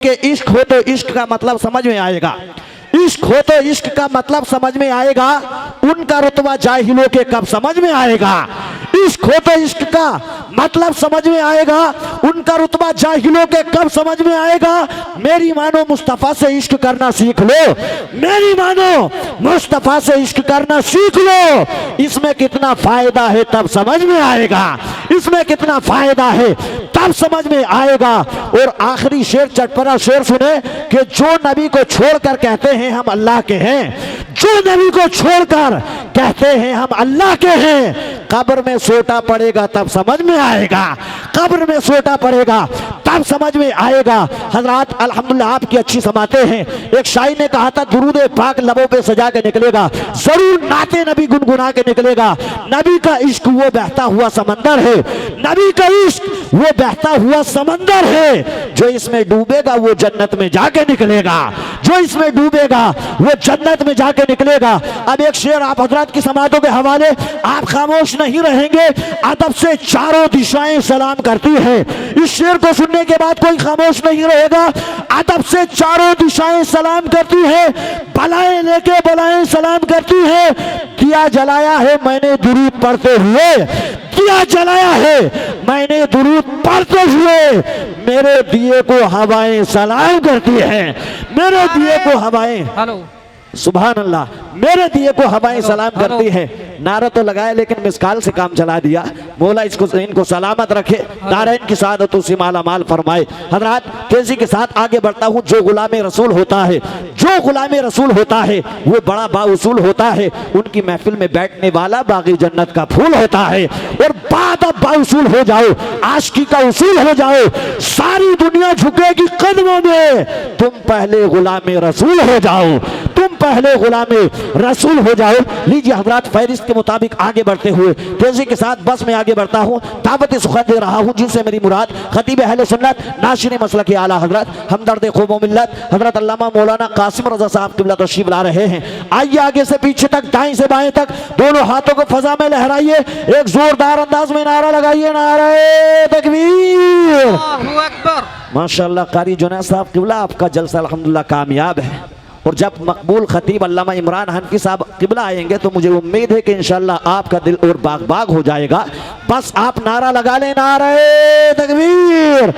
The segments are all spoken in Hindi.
कि इश्क हो तो इश्क का मतलब समझ में आएगा, इश्क हो तो इश्क का मतलब समझ में आएगा। उनका रुतबा जाहिलों के कब समझ में आएगा? इश्क हो तो इश्क का मतलब समझ में आएगा, उनका रुतबा जाहिलों के कब समझ में आएगा? मेरी मानो मुस्तफ़ा से इश्क करना सीख लो, मेरी मानो मुस्तफ़ा से इश्क करना सीख लो। इसमें कितना फायदा है तब समझ में आएगा, इसमें कितना फायदा है तब समझ में आएगा। और आखिरी शेर, चटपटा शेर सुने कि जो नबी को छोड़कर कहते हैं हम अल्लाह के हैं, जो नबी को छोड़कर कहते हैं हम अल्लाह के हैं, कब्र में सोटा पड़ेगा तब समझ में आएगा, कब्र में सोटा पड़ेगा तब समझ में आएगा। हजरात अल्हम्दुलिल्लाह आपकी अच्छी समाते हैं। एक शायर ने कहा था दुरूद पाक लबों पे सजा के निकलेगा, जरूर नाते नबी गुनगुना के निकलेगा। नबी का इश्क वो बहता हुआ समंदर है, नबी का इश्क वो बहता हुआ समंदर है। जो इसमें डूबेगा वो जन्नत में जाके निकलेगा, जो इसमें डूबेगा वो जन्नत में जाके निकलेगा। अब एक शेर आप हजरात की समातों के हवाले, आप खामोश नहीं रहेंगे, अदब से चारों दिशाएं सलाम करती है। इस शेर को सुनने के बाद कोई खामोश नहीं रहेगा, अदब से चारों दिशाएं सलाम करती है, बलाएं लेके बलाएं सलाम करती है। दिया जलाया है मैंने दुरूद पढ़ते हुए, दिया जलाया है मैंने दुरूद पढ़ते हुए, मेरे दिए को हवाएं सलाम करती है, मेरे दिए को हवाएं, सुभान अल्लाह, मेरे दिए को हवाएं सलाम करती है। नारा तो लगाया लेकिन मिसकाल से काम चला दिया। मौला इनको सलामत रखे, दारैन की सादतों से माला माल फरमाए। हजरात तेजी के साथ आगे बढ़ता हूँ। जो गुलामे रसूल होता है, जो गुलामे रसूल होता है वो बड़ा बाउसूल होता है। उनकी महफिल में बैठने वाला बागी जन्नत का फूल होता है। और बाद अब बाउसूल हो जाओ, आशिकी का उसूल हो जाओ, सारी दुनिया झुकेगी कदमों में, तुम पहले गुलामे रसूल हो जाओ, तुम पहले गुलामे रसूल हो जाओ। लीजिए हजरात फहरिस्त के मुताबिक आगे बढ़ते हुए तेजी के साथ बस में आगे बढ़ता हूँ, दावत सुखद दे रहा हूँ जिनसे मेरी मुराद खतीब अहले सुन्नत नाशिर मसलक के आला हजरत हमदर्द क़ौम व मिल्लत हजरत अल्लामा मौलाना कासिम रज़ा साहब क़िबला तशरीफ ला रहे हैं। आइए आगे से पीछे तक, दाएं से बाएं तक, दोनों हाथों को फजा में लहराइए, एक जोरदार अंदाज में नारा लगाइए, नारे तकबीर, माशाअल्लाह। कारी जुनैद साहब क़िबला आपका जलसा अल्हम्दुलिल्लाह कामयाब है। और जब मकबूल खतीब अल्लामा इमरान हनफी साहब क़िबला आएंगे तो मुझे उम्मीद है कि इंशाअल्लाह आपका दिल और बाग बाग हो जाएगा। बस आप नारा लगा लें, नारे तकबीर,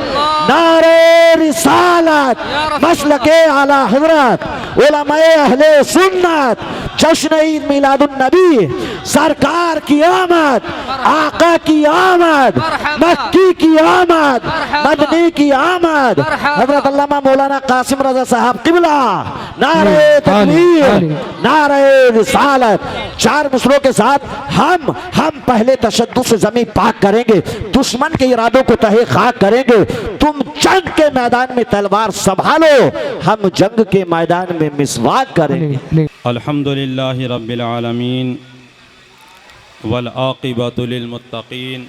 नारे रिसालत, मसलके आला हजरत, उलमाए अहले सुन्नत, जश्न ईद मिलादुन नबी, सरकार की आमद, आका की आमद, मक्की की आमद, मदनी की आमद, हजरत अल्लामा मौलाना कासिम रज़ा साहब क़िबला, नारे तकबीर, नारे रिसालत। चार मिसरों के साथ हम पहले तशद्दुद से जमीन पाक करेंगे, दुश्मन के इरादों को तहे खाक करेंगे। तुम जंग के मैदान में तलवार संभालो, हम जंग के मैदान में मिसवाक करेंगे। अल्हम्दुलिल्लाहि रब्बिल आलमीन वल आक़िबतु लिल मुत्तक़ीन,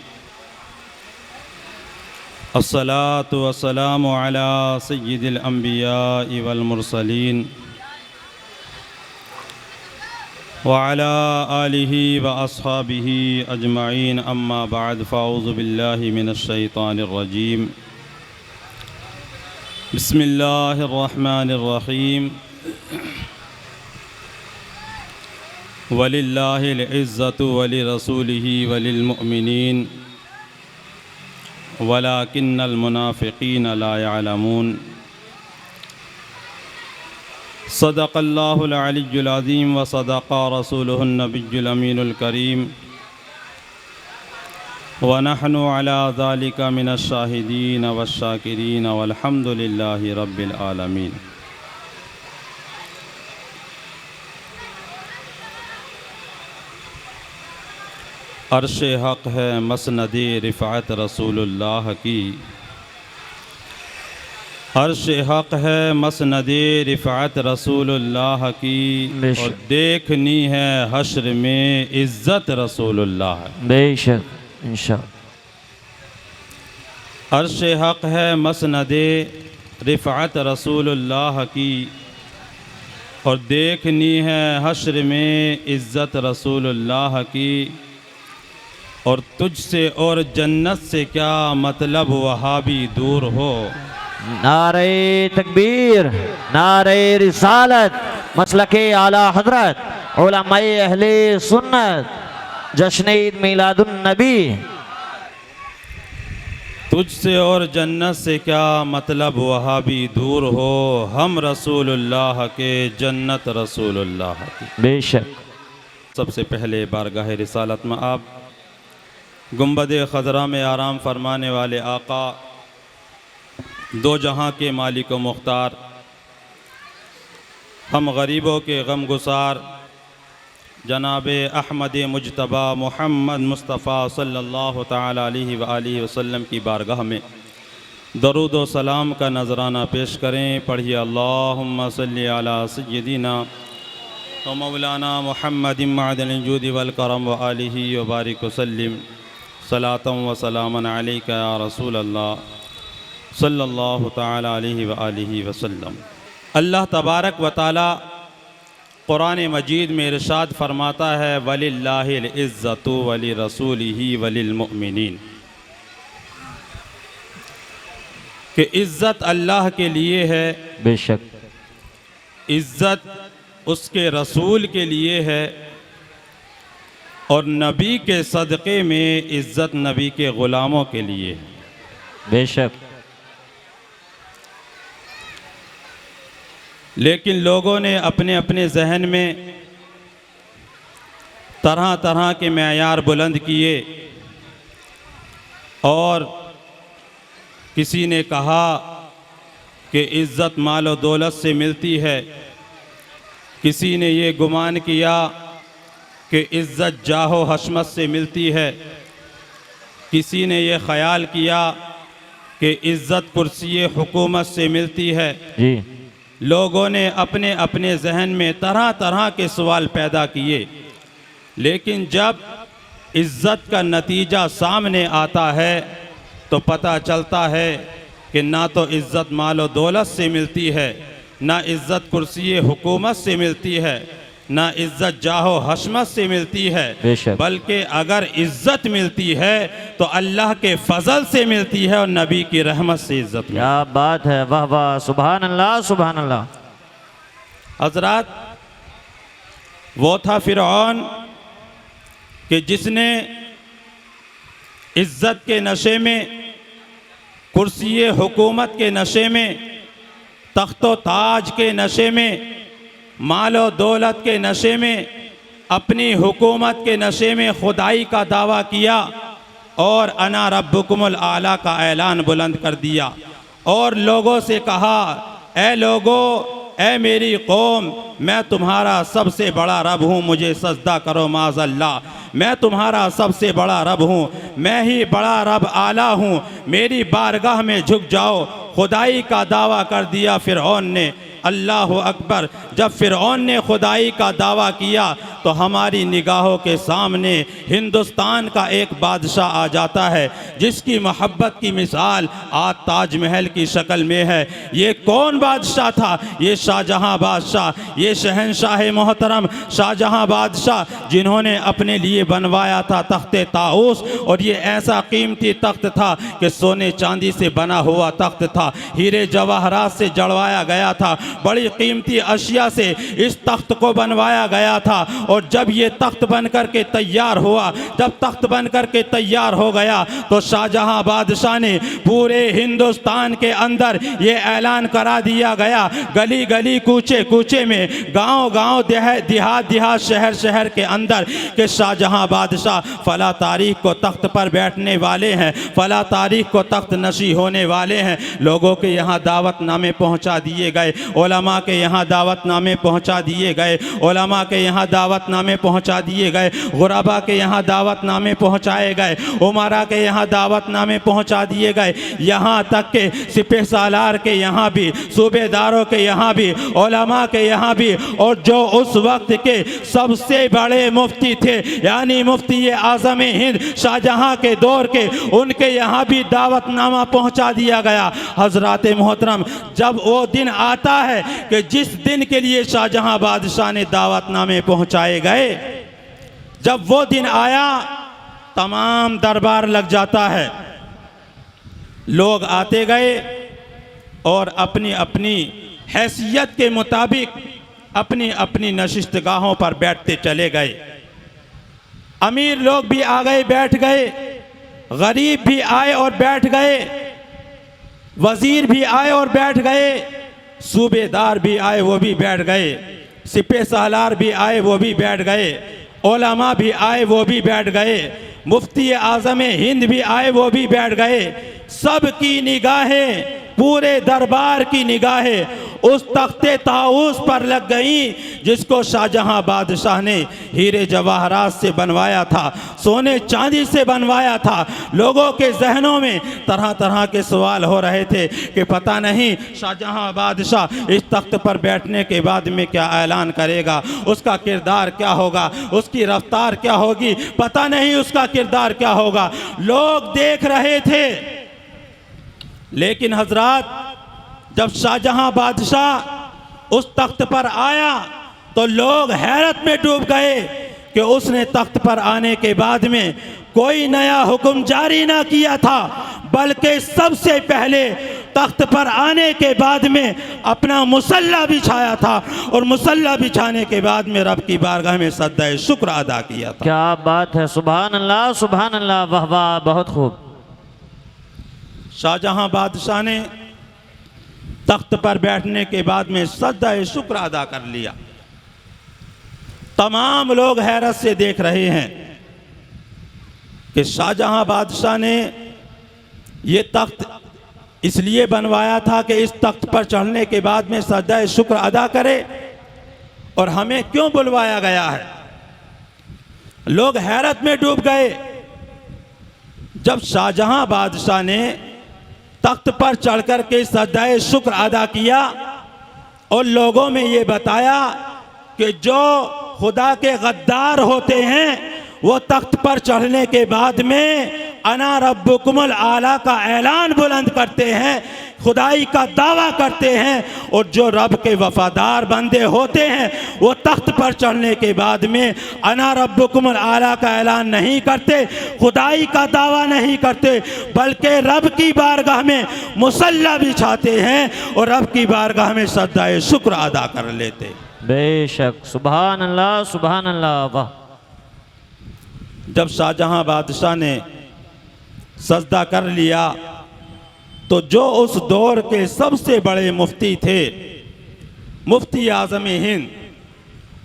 अस्सलातु वस्सलामु अला सय्यिदिल अंबियाइ वल मुरसलीन व अला आलिहि व अस्हाबिहि अजमाइन, अम्मा बाद, फ़ाऊज़ु बिल्लाहि मिनश शैतानिर रजीम, बिस्मिल्लाहिर रहमानिर रहीम। वलिल्लाहिल इज़्ज़तु वलिरसूलिहि वलिलमुअ्मिनीन वलाकिन्नल मुनाफ़िक़ीन ला यअलमून। सदक़ल्लाहुल अलिय्युल अज़ीम व सदक़ा रसूलुहुन नबिय्युल अमीनुल करीम व नहनु अला ज़ालिका मिनश शाहिदीन वश्शाकिरीन वल्हम्दुलिल्लाहि रब्बिल आलमीन। अर्श हक़ है मसनदे रिफ़अत रसूलुल्लाह की, अर्श हक़ है मसनदे रिफ़अत रसूलुल्लाह की, और देखनी है हश्र में इज़्ज़त रसूलुल्लाह। बेशक इंशाअल्लाह। अर्श हक़ है मसनदे रिफ़अत रसूलुल्लाह की, और देखनी है हश्र में इज़्ज़त रसूलुल्लाह की। और तुझसे और जन्नत से क्या मतलब वहाबी दूर हो, नारे तकबीर, नारे रिसालत, मसलके आला हजरत, उलमाए अहले सुन्नत, जश्न ईद मिलादुन नबी। तुझसे और जन्नत से क्या मतलब, वहाँ भी दूर हो, हम रसूलुल्लाह के, जन्नत रसूलुल्लाह की। बेशक। सबसे पहले बारगाह रिसालत में आप गुंबद खजरा में आराम फरमाने वाले आका, दो जहां के मालिक व मुख्तार, हम गरीबों के गम गुसार जनाब अहमद मुजतबा मोहम्मद मुस्तफ़ा सल्लल्लाहु ताला अलैहि व आलिहि वसल्लम की बारगाह में दरूद व सलाम का नजराना पेश करें। पढ़िए अल्लाहुम्मा सल्ली अला सय्यदिना व मौलाना मुहम्मद मअदनिल जूद वल करम व आलिहि व बारिक वसल्लिम सलातम व सलामन अलैका या रसूल अल्लाह सल्लल्लाहु ताला अलैहि व आलिहि वसल्लम। अल्लाह तबारक व ताला कुरान मजीद में इरशाद फरमाता है, वलिल्लाहिल इज़्ज़तु वली रसूलिही वलिल मुमिनीन, कि इज़्ज़त अल्लाह के लिए है, बेशक इज़्ज़त उसके रसूल के लिए है, और नबी के सदक़े में इज़्ज़त नबी के ग़ुलामों के लिए है। बेशक। लेकिन लोगों ने अपने अपने जहन में तरह तरह के मेयार बुलंद किए, और किसी ने कहा कि इज़्ज़त माल और दौलत से मिलती है, किसी ने ये गुमान किया कि इज़्ज़त जाहो हशमत से मिलती है, किसी ने ये ख़याल किया कि इज़्ज़त कुर्सी हुकूमत से मिलती है। जी। लोगों ने अपने अपने जहन में तरह तरह के सवाल पैदा किए, लेकिन जब इज़्ज़त का नतीजा सामने आता है तो पता चलता है कि ना तो इज़्ज़त माल और दौलत से मिलती है, ना इज़्ज़त कुर्सी हुकूमत से मिलती है, ना इज़्ज़त जाहो हशमत से मिलती है, बल्कि अगर इज़्ज़त मिलती है तो अल्लाह के फजल से मिलती है और नबी की रहमत से इज़्ज़त। क्या बात है, वाह वाह, सुभान अल्लाह सुभान अल्लाह। हजरात, वो था फिरौन कि जिसने इज़्ज़त के नशे में, कुर्सी हुकूमत के नशे में, तख्तो ताज के नशे में, मालो दौलत के नशे में, अपनी हुकूमत के नशे में खुदाई का दावा किया और अना रब्बुकुमुल आला का ऐलान बुलंद कर दिया, और लोगों से कहा, ए लोगों, ए मेरी कौम, मैं तुम्हारा सबसे बड़ा रब हूँ, मुझे सजदा करो माज़अल्लाह, मैं तुम्हारा सबसे बड़ा रब हूँ, मैं ही बड़ा रब आला हूँ, मेरी बारगाह में झुक जाओ। खुदाई का दावा कर दिया फिरौन ने। अल्लाह अकबर। जब फिरौन ने खुदाई का दावा किया तो हमारी निगाहों के सामने हिंदुस्तान का एक बादशाह आ जाता है जिसकी मोहब्बत की मिसाल आज ताजमहल की शक्ल में है। ये कौन बादशाह था? ये शाहजहां बादशाह, ये शहनशाह मोहतरम शाहजहां बादशाह, जिन्होंने अपने लिए बनवाया था तख्ते ताऊस, और ये ऐसा कीमती तख्त था कि सोने चांदी से बना हुआ तख्त था, हीरे जवाहरात से जड़वाया गया था, बड़ी कीमती अशिया से इस तख्त को बनवाया गया था। और जब ये तख्त बन कर के तैयार हुआ, जब तख्त बन कर के तैयार हो गया तो शाहजहां बादशाह ने पूरे हिंदुस्तान के अंदर ये ऐलान करा दिया गया, गली गली कूचे कूचे में, गांव गांव देहात देहात शहर शहर के अंदर, कि शाहजहां बादशाह फला तारीख को तख्त पर बैठने वाले हैं, फला तारीख को तख्त नशी होने वाले हैं। लोगों के यहाँ दावतनामे पहुँचा दिए गए, उलमा के यहाँ दावतनामे पहुँचा दिए गए, उलमा के यहाँ दावतनामे पहुँचा दिए गए, गुरबा के यहाँ दावतनामे पहुँचाए गए, उमरा के यहाँ दावतनामे पहुँचा दिए गए, यहाँ तक के सिपह सालार के यहाँ भी, सूबेदारों के यहाँ भी, उलमा के यहाँ भी, और जो उस वक्त के सबसे बड़े मुफ्ती थे यानी मुफ्ती आज़म हिंद शाहजहां के दौर के, उनके यहाँ भी दावतनामा पहुँचा दिया गया। हजरात मोहतरम, जब वो दिन आता है कि जिस दिन के लिए शाहजहां बादशाह ने दावतनामे पहुँचाए गए, जब वो दिन आया तमाम दरबार लग जाता है, लोग आते गए, और अपनी अपनी हैसियत के मुताबिक अपनी अपनी नशिस्तगाहों पर बैठते चले गए। अमीर लोग भी आ गए, बैठ गए, गरीब भी आए और बैठ गए, वजीर भी आए और बैठ गए, सूबेदार भी आए वो भी बैठ गए, सिपह सालार भी आए वो भी बैठ गए, उलमा भी आए वो भी बैठ गए, मुफ्ती आज़म हिंद भी आए वो भी बैठ गए। सबकी निगाहें, पूरे दरबार की निगाहें उस तख्ते ताऊस पर लग गईं जिसको शाहजहां बादशाह ने हीरे जवाहरात से बनवाया था, सोने चांदी से बनवाया था। लोगों के जहनों में तरह तरह के सवाल हो रहे थे कि पता नहीं शाहजहां बादशाह इस तख्त पर बैठने के बाद में क्या ऐलान करेगा, उसका किरदार क्या होगा, उसकी रफ्तार क्या होगी, पता नहीं उसका किरदार क्या होगा। लोग देख रहे थे। लेकिन हजरात, जब शाहजहां बादशाह उस तख्त पर आया तो लोग हैरत में डूब गए कि उसने तख्त पर आने के बाद में कोई नया हुक्म जारी ना किया था, बल्कि सबसे पहले तख्त पर आने के बाद में अपना मुसल्ला बिछाया था और मुसल्ला बिछाने के बाद में रब की बारगाह में सजदा शुक्र अदा किया था। क्या बात है, सुभान अल्लाह सुभान अल्लाह, वाह वाह, बहुत खूब। शाहजहां बादशाह ने तख्त पर बैठने के बाद में सजदा शुक्र अदा कर लिया। तमाम लोग हैरत से देख रहे हैं कि शाहजहां बादशाह ने ये तख्त इसलिए बनवाया था कि इस तख्त पर चढ़ने के बाद में सजदा शुक्र अदा करे, और हमें क्यों बुलवाया गया है। लोग हैरत में डूब गए। जब शाहजहां बादशाह ने तख्त पर चढ़कर के सजदा शुक्र अदा किया और लोगों में ये बताया कि जो खुदा के गद्दार होते हैं वो तख्त पर चढ़ने के बाद में अना रब्बुकुमुल आला का ऐलान बुलंद करते हैं, खुदाई का दावा करते हैं, और जो रब के वफादार बंदे होते हैं वो तख्त पर चढ़ने के बाद में अना रब्बुकुमुल आला का ऐलान नहीं करते, खुदाई का दावा नहीं करते, बल्कि रब की बारगाह में मुसल्ला बिछाते हैं और रब की बारगाह में सजदा शुक्र अदा कर लेते। बेशक, सुभान अल्लाह सुभान अल्लाह, वाह। जब शाहजहां बादशाह ने सजदा कर लिया तो जो उस दौर के सबसे बड़े मुफ्ती थे, मुफ्ती आज़म हिंद,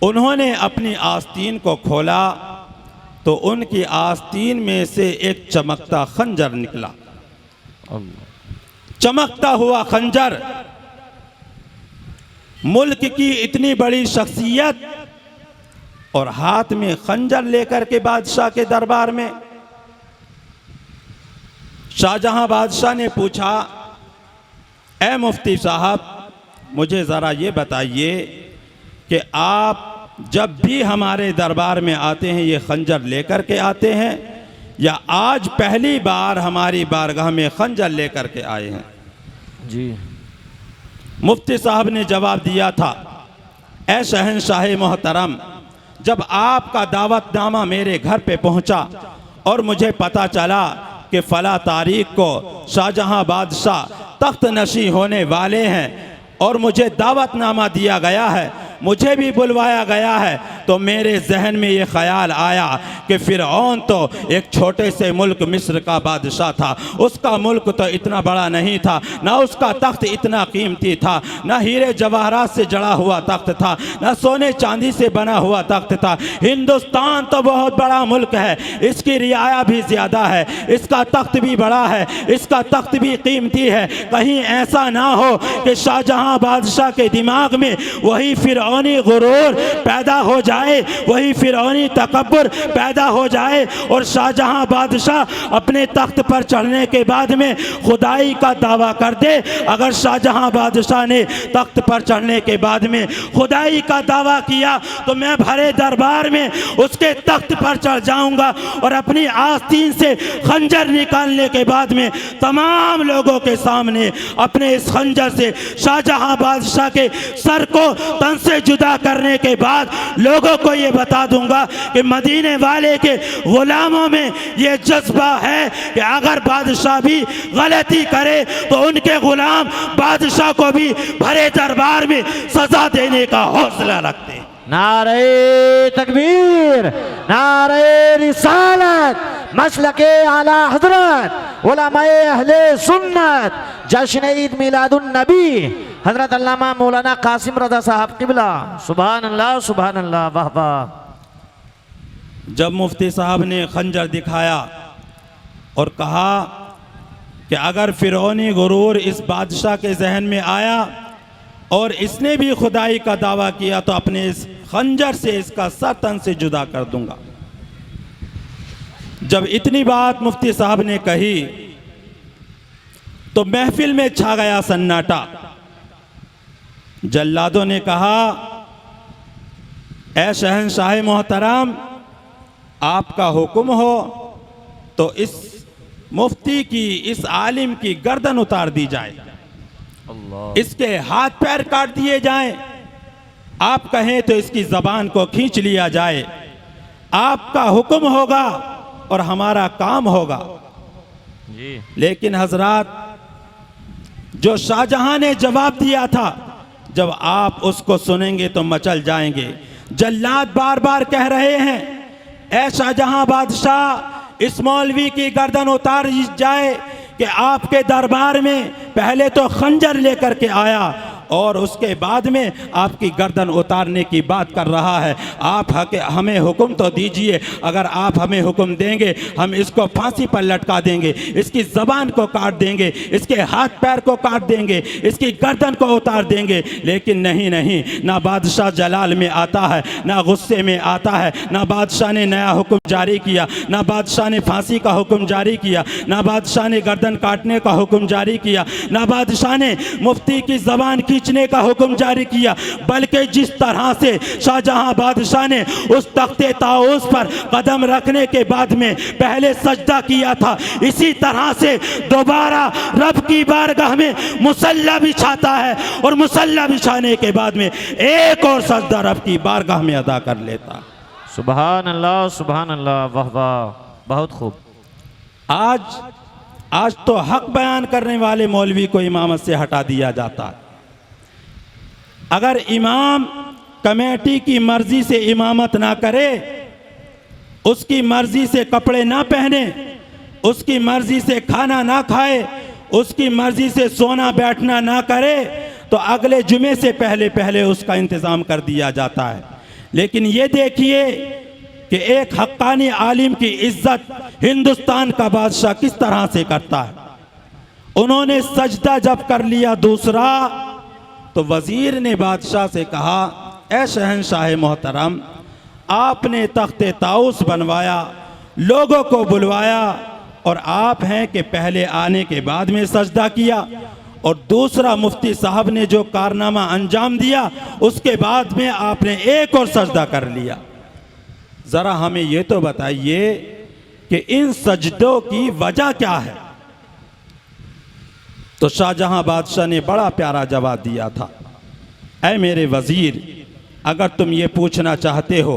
उन्होंने अपनी आस्तीन को खोला तो उनकी आस्तीन में से एक चमकता खंजर निकला। चमकता हुआ खंजर, मुल्क की इतनी बड़ी शख्सियत और हाथ में खंजर लेकर के बादशाह के दरबार में। शाहजहां बादशाह ने पूछा, ए मुफ्ती साहब, मुझे ज़रा ये बताइए कि आप जब भी हमारे दरबार में आते हैं ये खंजर लेकर के आते हैं या आज पहली बार हमारी बारगाह में खंजर लेकर के आए हैं? जी। मुफ्ती साहब ने जवाब दिया था, ए शहंशाह मोहतरम, जब आपका दावतनामा मेरे घर पे पहुंचा और मुझे पता चला कि फ़ला तारीख को शाहजहां बादशाह तख्त नशी होने वाले हैं और मुझे दावतनामा दिया गया है, मुझे भी बुलवाया गया है, तो मेरे जहन में ये ख्याल आया कि फ़िरऔन तो एक छोटे से मुल्क मिस्र का बादशाह था, उसका मुल्क तो इतना बड़ा नहीं था, ना उसका तख्त इतना कीमती था, ना हीरे जवाहरात से जड़ा हुआ तख्त था, ना सोने चांदी से बना हुआ तख्त था। हिंदुस्तान तो बहुत बड़ा मुल्क है, इसकी रियाया भी ज़्यादा है, इसका तख्त भी बड़ा है, इसका तख्त भी कीमती है। कहीं ऐसा ना हो कि शाहजहां बादशाह के दिमाग में वही फ़िरऔनी गुरूर पैदा हो जाए, वही फ़िरऔनी तकब्बुर पैदा हो जाए और शाहजहां बादशाह अपने तख्त पर चढ़ने के बाद में खुदाई का दावा कर दे। अगर शाहजहां बादशाह ने तख्त पर चढ़ने के बाद में खुदाई का दावा किया तो मैं भरे दरबार में उसके तख्त पर चढ़ जाऊंगा और अपनी आस्तीन से खंजर निकालने के बाद में तमाम लोगों के सामने अपने इस खंजर से शाहजहां बादशाह के सर को तन से जुदा करने के बाद लोगों लोगों को ये बता दूंगा कि मदीने वाले के गुलामों में ये जज्बा है कि अगर बादशाह भी गलती करे तो उनके गुलाम बादशाह को भी भरे दरबार में सजा देने का हौसला रखते हैं। नारे तकबीर, नारे रिसालत, मसलके आला हजरत, उलमाए अहले सुन्नत, जश्न ईद मिलादुन नबी हजरत अल्लामा मौलाना कासिम रज़ा साहब किबला। सुभान अल्लाह, सुभान अल्लाह, वाह वाह। जब मुफ्ती साहब ने खंजर दिखाया और कहा कि अगर फिरौनी गुरूर इस बादशाह के जहन में आया और इसने भी खुदाई का दावा किया तो अपने इस खंजर से इसका सर तन से जुदा कर दूंगा। जब इतनी बात मुफ्ती साहब ने कही तो महफिल में छा गया सन्नाटा। जल्लादों ने कहा, ऐ शहंशाह मोहतरम, आपका हुक्म हो तो इस मुफ्ती की, इस आलिम की गर्दन उतार दी जाए, इसके हाथ पैर काट दिए जाएं, आप कहें तो इसकी जबान को खींच लिया जाए। आपका हुक्म होगा और हमारा काम होगा। जी। लेकिन हजरात, जो शाहजहां ने जवाब दिया था, जब आप उसको सुनेंगे तो मचल जाएंगे। जल्लाद बार बार कह रहे हैं, ऐ शाहजहां बादशाह, इस मौलवी की गर्दन उतार जाए कि आपके दरबार में पहले तो खंजर लेकर के आया और उसके बाद में आपकी गर्दन उतारने की बात कर रहा है। आप हमें हुक्म तो दीजिए, अगर आप हमें हुक्म देंगे हम इसको फांसी पर लटका देंगे, इसकी ज़बान को काट देंगे, इसके हाथ पैर को काट देंगे, इसकी गर्दन को उतार देंगे। लेकिन नहीं नहीं, ना बादशाह जलाल में आता है, ना गुस्से में आता है, ना बादशाह ने नया हुक्म जारी किया, ना बादशाह ने फांसी का हुक्म जारी किया, ना बादशाह ने गर्दन काटने का हुक्म जारी किया, ना बादशाह ने मुफ्ती की ज़बान खींचने का हुक्म जारी किया। बल्कि जिस तरह से शाहजहां बादशाह ने उस तख्ते ताऊस पर कदम रखने के बाद में पहले सजदा किया था, इसी तरह से दोबारा रब की बारगाह में मुसल्ला बिछाता है और मुसल्ला बिछाने के बाद में एक और सजदा रब की बारगाह में अदा कर लेता। सुभान अल्लाह, सुभान अल्लाह, वाह वाह, बहुत खूब। आज तो हक बयान करने वाले मौलवी को इमामत से हटा दिया जाता है। अगर इमाम कमेटी की मर्जी से इमामत ना करे, उसकी मर्जी से कपड़े ना पहने, उसकी मर्जी से खाना ना खाए, उसकी मर्जी से सोना बैठना ना करे, तो अगले जुमे से पहले पहले उसका इंतज़ाम कर दिया जाता है। लेकिन ये देखिए कि एक हक्कानी आलिम की इज्जत हिंदुस्तान का बादशाह किस तरह से करता है। उन्होंने सजदा जब कर लिया दूसरा, तो वजीर ने बादशाह से कहा, ऐ शहंशाह मोहतरम, आपने तख्ते ताऊस बनवाया, लोगों को बुलवाया और आप हैं कि पहले आने के बाद में सजदा किया, और दूसरा मुफ्ती साहब ने जो कारनामा अंजाम दिया उसके बाद में आपने एक और सजदा कर लिया। ज़रा हमें ये तो बताइए कि इन सजदों की वजह क्या है। तो शाहजहां बादशाह ने बड़ा प्यारा जवाब दिया था, ऐ मेरे वज़ीर, अगर तुम ये पूछना चाहते हो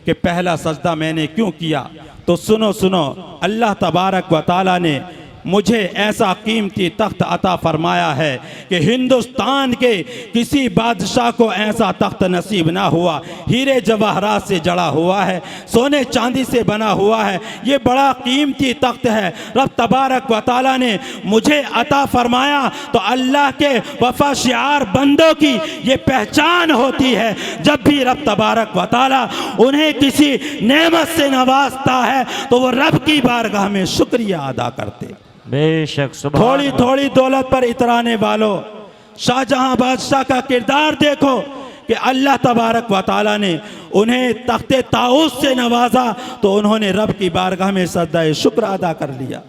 कि पहला सजदा मैंने क्यों किया, तो सुनो सुनो, अल्लाह तबारक व तआला ने मुझे ऐसा कीमती तख्त अता फरमाया है कि हिंदुस्तान के किसी बादशाह को ऐसा तख्त नसीब ना हुआ। हीरे जवाहरात से जड़ा हुआ है, सोने चांदी से बना हुआ है, ये बड़ा कीमती तख्त है। रब तबारक व तआला ने मुझे अता फरमाया, तो अल्लाह के वफा शिआर बंदों की ये पहचान होती है। जब भी रब तबारक व तआला उन्हें किसी नेमत से नवाजता है तो वो रब की बारगाह में शुक्रिया अदा करते। बेशक। थोड़ी थोड़ी दौलत पर इतराने वालों, शाहजहां बादशाह का किरदार देखो कि अल्लाह तबारक व तआला ने उन्हें तख्ते ताऊस से नवाजा तो उन्होंने रब की बारगाह में सजदा शुक्र अदा कर लिया।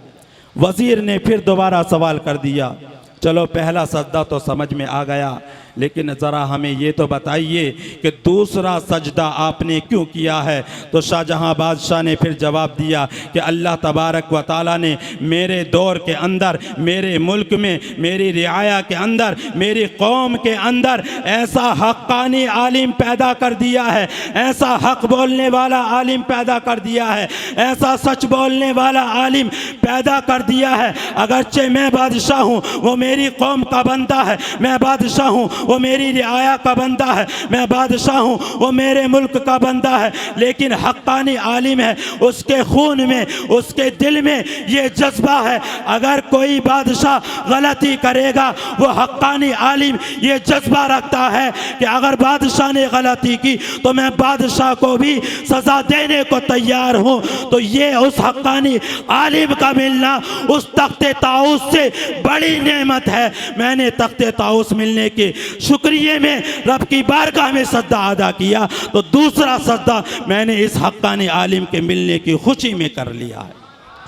वजीर ने फिर दोबारा सवाल कर दिया, चलो पहला सजदा तो समझ में आ गया, लेकिन ज़रा हमें ये तो बताइए कि दूसरा सजदा आपने क्यों किया है। तो शाहजहां बादशाह ने फिर जवाब दिया कि अल्लाह तबारक व ताला ने मेरे दौर के अंदर, मेरे मुल्क में, मेरी रियाया के अंदर, मेरी कौम के अंदर ऐसा हक्कानी आलिम पैदा कर दिया है, ऐसा हक बोलने वाला आलिम पैदा कर दिया है, ऐसा सच बोलने वाला आलिम पैदा कर दिया है। अगरचे मैं बादशाह हूँ, वो मेरी कौम का बंदा है, मैं बादशाह हूँ, वो मेरी रियाया का बंदा है, मैं बादशाह हूँ, वो मेरे मुल्क का बंदा है, लेकिन हक्कानी आलिम है, उसके खून में, उसके दिल में ये जज्बा है। अगर कोई बादशाह गलती करेगा, वो हक्कानी आलिम ये जज्बा रखता है कि अगर बादशाह ने गलती की तो मैं बादशाह को भी सज़ा देने को तैयार हूँ। तो ये उस हक्कानी आलिम का मिलना उस तख्ते ताऊस से बड़ी नेमत है। मैंने तख्ते ताऊस मिलने के शुक्रिया में रब की बारगाह में सजदा अदा किया, तो दूसरा सजदा मैंने इस हक्कानी आलिम के मिलने की खुशी में कर लिया है।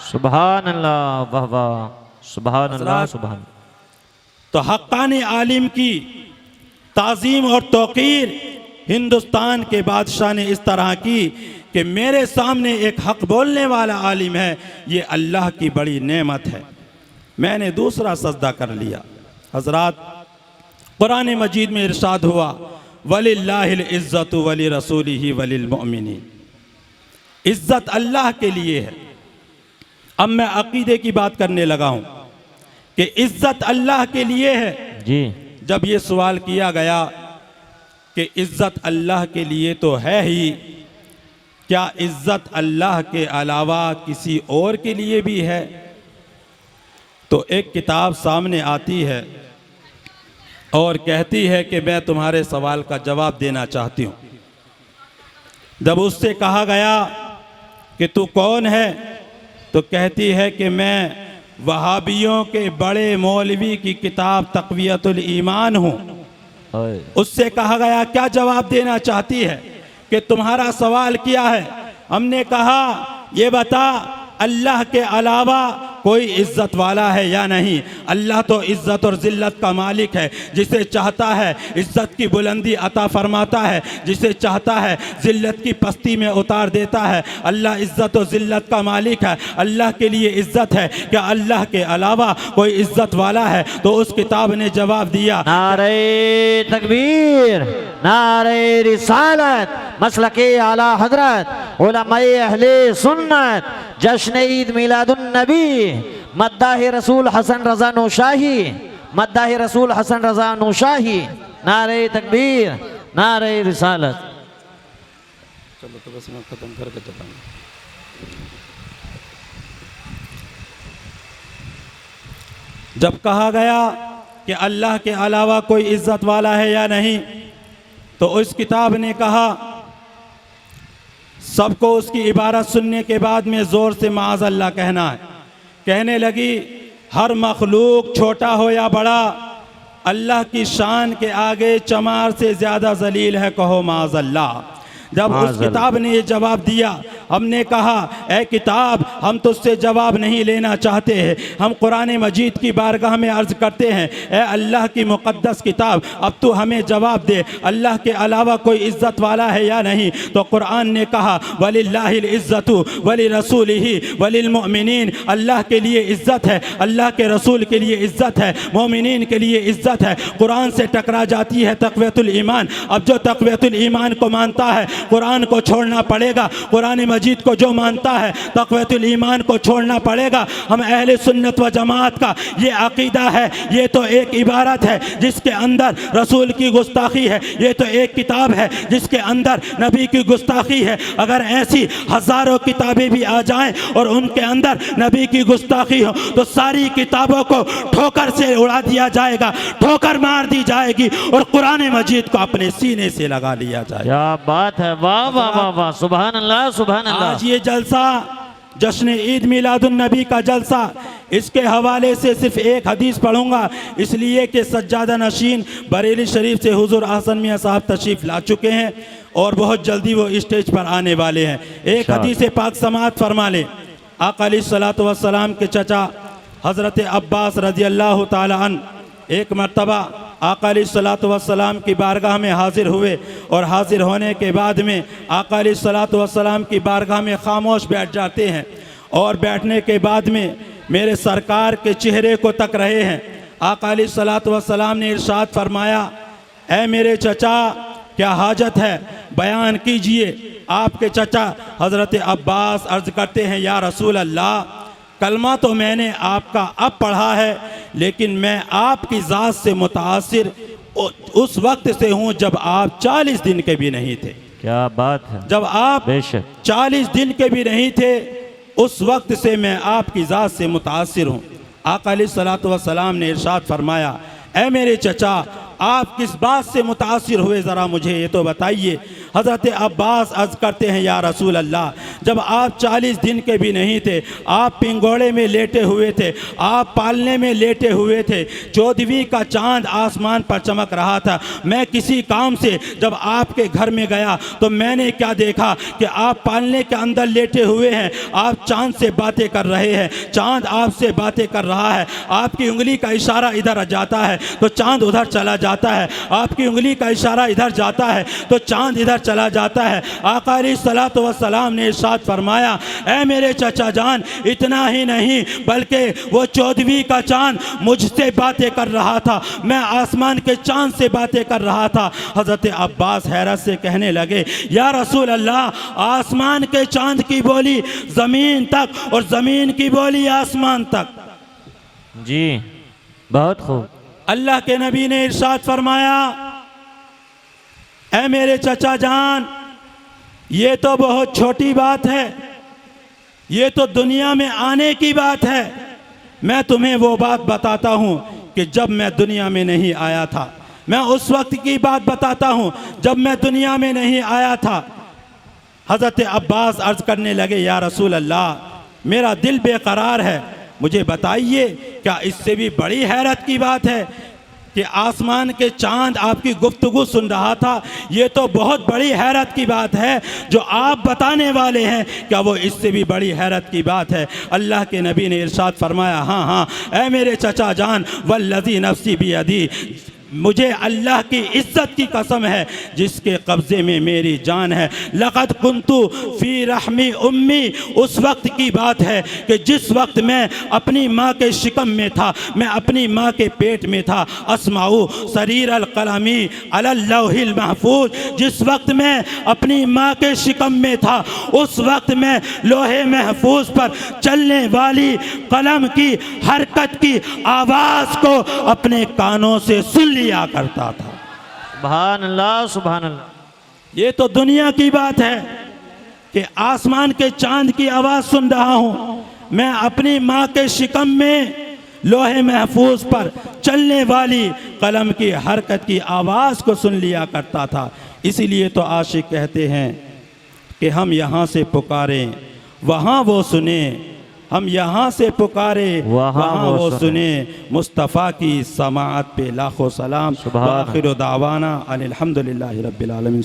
सुभान अल्लाह, वाह वाह, सुभान अल्लाह, सुभान। तो हक्कानी आलिम की ताज़ीम और तौक़ीर हिंदुस्तान के बादशाह ने इस तरह की कि मेरे सामने एक हक बोलने वाला आलिम है, ये अल्लाह की बड़ी नेमत है। मैंने दूसरा सजदा कर लिया। हज़रात, कुरान मजीद में इरशाद हुआ, वलिल्लाहिल इज़्ज़तु वली रसूलिही वलिल मुअमिनीन। इज़्ज़त अल्लाह के लिए है। अब मैं अकीदे की बात करने लगा हूँ कि इज़्ज़त अल्लाह के लिए है जी। जब ये सवाल किया गया कि इज़्ज़त अल्लाह के लिए तो है ही, क्या इज़्ज़त अल्लाह के अलावा किसी और के लिए भी है? तो एक किताब सामने आती है और कहती है कि मैं तुम्हारे सवाल का जवाब देना चाहती हूँ। जब उससे कहा गया कि तू कौन है, तो कहती है कि मैं वहाबियों के बड़े मौलवी की किताब तक़वियतुल ईमान हूँ। उससे कहा गया क्या जवाब देना चाहती है, कि तुम्हारा सवाल क्या है? हमने कहा ये बता, अल्लाह के अलावा कोई इज़्ज़त वाला है या नहीं? अल्लाह तो इज़्ज़त और ज़िल्लत का मालिक है, जिसे चाहता है इज़्ज़त की बुलंदी अता फरमाता है, जिसे चाहता है ज़िल्लत की पस्ती में उतार देता है। अल्लाह इज़्ज़त और ज़िल्लत का मालिक है, अल्लाह के लिए इज़्ज़त है। क्या अल्लाह के अलावा कोई इज़्ज़त वाला है? तो उस किताब ने जवाब दिया, नारे तकबीर, नारे रिसालत, मसलके आला हजरत, उलमाए अहले सुन्नत, जश्न ईद मिलादुन नबी, मद्दाह रसूल हसन रज़ा नौशाही, मद्दाह रसूल हसन रज़ा नौशाही। नारे तकबीर, नारे रिसालत। चलो तो बस मैं खत्म करके चलूँगा। जब कहा गया कि अल्लाह के अलावा कोई इज़्ज़त वाला है या नहीं, तो उस किताब ने कहा, सबको उसकी इबारत सुनने के बाद में ज़ोर से माज़ अल्लाह कहना है। कहने लगी, हर मखलूक छोटा हो या बड़ा, अल्लाह की शान के आगे चमार से ज़्यादा ज़लील है, कहो माज़ अल्लाह। जब उस किताब ने ये जवाब दिया, हमने कहा, ए किताब, हम तुझसे जवाब नहीं लेना चाहते हैं, हम कुरान मजीद की बारगाह में अर्ज़ करते हैं, ए अल्लाह की मुक़द्दस किताब, अब तू हमें जवाब दे, अल्लाह के अलावा कोई इज़्ज़त वाला है या नहीं? तो कुरान ने कहा, वलिल्लाहिल इज़्ज़तु वली रसूलिही वलिल मुअमिनीन। अल्लाह के लिए इज़्ज़त है, अल्लाह के रसूल के लिए इज़्ज़त है, मोमिनीन के लिए इज़्ज़त है। कुरान से टकरा जाती है तक़वियतुल ईमान। अब जो तक़वियतुल ईमान को मानता है, कुरान को छोड़ना पड़ेगा। कुरान मजीद को जो मानता है, तक़वियतुल ईमान को छोड़ना पड़ेगा। हम अहले सुन्नत व जमात का ये अकीदा है। ये तो एक इबारत है जिसके अंदर रसूल की गुस्ताखी है, ये तो एक किताब है जिसके अंदर नबी की गुस्ताखी है। अगर ऐसी हज़ारों किताबें भी आ जाएं और उनके अंदर नबी की गुस्ताखी हो, तो सारी किताबों को ठोकर से उड़ा दिया जाएगा, ठोकर मार दी जाएगी और कुरान मजीद को अपने सीने से लगा लिया जाएगा। क्या बात है, वाह वाह वाह वाह, सुभान अल्लाह, सुभान अल्लाह। आज ये जलसा जश्न ईद मिलादुन नबी का जलसा, इसके हवाले से सिर्फ एक हदीस पढ़ूंगा, इसलिए कि सज्जादा नशीन बरेली शरीफ से हुजूर आसन मियां साहब तशरीफ़ ला चुके हैं और बहुत जल्दी वो स्टेज पर आने वाले हैं। एक हदीस पाक समाअत फरमा ले। आका अलैहिस्सलातु वस्सलाम के चचा हज़रत अब्बास रज़ी अल्लाह ताला अन्हु एक मर्तबा आका अलैहिस्सलातु वस्सलाम की बारगाह में हाजिर हुए और हाजिर होने के बाद में आका अलैहिस्सलातु वस्सलाम की बारगाह में खामोश बैठ जाते हैं और बैठने के बाद में मेरे सरकार के चेहरे को तक रहे हैं। आका अलैहिस्सलातु वस्सलाम ने इरशाद फरमाया, ऐ मेरे चचा क्या हाजत है, बयान कीजिए। आपके चचा हज़रत अब्बास अर्ज़ करते हैं, या रसूल अल्लाह, कलमा तो मैंने आपका अब पढ़ा है, लेकिन मैं आपकी ज़ात से मुतासिर उस वक्त से हूँ जब आप 40 दिन के भी नहीं थे। क्या बात है। जब आप बेशक 40 दिन के भी नहीं थे, उस वक्त से मैं आपकी ज़ात से मुतासिर हूँ। आका अलैहिस्सलातु वस्सलाम ने इरशाद फरमाया, ऐ मेरे चचा, आप किस बात से मुतासिर हुए, ज़रा मुझे ये तो बताइए। हज़रत अब्बास अर्ज़ करते हैं, या रसूल अल्लाह, जब आप 40 दिन के भी नहीं थे, आप पिंगोड़े में लेटे हुए थे, आप पालने में लेटे हुए थे, 14वीं का चाँद आसमान पर चमक रहा था। मैं किसी काम से जब आपके घर में गया तो मैंने क्या देखा कि आप पालने के अंदर लेटे हुए हैं, आप चाँद से बातें कर रहे हैं, चाँद आपसे बातें कर रहा है, आपकी उंगली का इशारा इधर जाता है तो चाँद उधर चला जाता है, आपकी उंगली का इशारा इधर जाता है तो चाँद इधर चला जाता है। आका अलैहिस्सलातु वस्सलाम ने इरशाद फरमाया, ऐ मेरे चचा जान, इतना ही नहीं बल्कि वो 14वीं का चाँद मुझसे बातें कर रहा था, मैं आसमान के चाँद से बातें कर रहा था। हज़रत अब्बास हैरत से कहने लगे, या रसूल अल्लाह, आसमान के चाँद की बोली ज़मीन तक और ज़मीन की बोली आसमान तक। जी, बहुत खूब। अल्लाह के नबी ने इरशाद फरमाया, ऐ मेरे चचा जान, ये तो बहुत छोटी बात है, ये तो दुनिया में आने की बात है। मैं तुम्हें वो बात बताता हूँ कि जब मैं दुनिया में नहीं आया था, मैं उस वक्त की बात बताता हूँ जब मैं दुनिया में नहीं आया था। हज़रत अब्बास अर्ज़ करने लगे, या रसूल अल्लाह, मेरा दिल बेकरार है, मुझे बताइए क्या इससे भी बड़ी हैरत की बात है कि आसमान के चांद आपकी गुफ्तगू सुन रहा था। ये तो बहुत बड़ी हैरत की बात है जो आप बताने वाले हैं, क्या वो इससे भी बड़ी हैरत की बात है? अल्लाह के नबी ने इरशाद फरमाया, हाँ हाँ ऐ मेरे चचा जान, वल्लज़ी नफ्सी बियदी, मुझे अल्लाह की इज़्ज़त की कसम है जिसके कब्ज़े में मेरी जान है। लक़द कुन्तु फ़ी रहमी उम्मी, उस वक्त की बात है कि जिस वक्त मैं अपनी माँ के शिकम में था, मैं अपनी माँ के पेट में था। अस्माऊ सरीर अल कलमी अलल लौहिल महफूज, जिस वक्त मैं अपनी माँ के शिकम में था, उस वक्त मैं लोहे महफूज पर चलने वाली कलम की हरकत की आवाज़ को अपने कानों से सुन लिया करता था। सुभान अल्लाह, सुभान अल्लाह। ये तो दुनिया की बात है कि आसमान के चांद की आवाज़ सुन रहा हूँ, मैं अपनी माँ के शिकम में लोहे महफूज पर चलने वाली कलम की हरकत की आवाज़ को सुन लिया करता था। इसीलिए तो आशिक कहते हैं कि हम यहाँ से पुकारें वहाँ वो सुने, हम यहाँ से पुकारे वहाँ वो सुने। मुस्तफ़ा की समाअत पे लाखों सलाम। आखिर दावाना अनिल हम्दुलिल्लाहि रब्बिल आलमीन।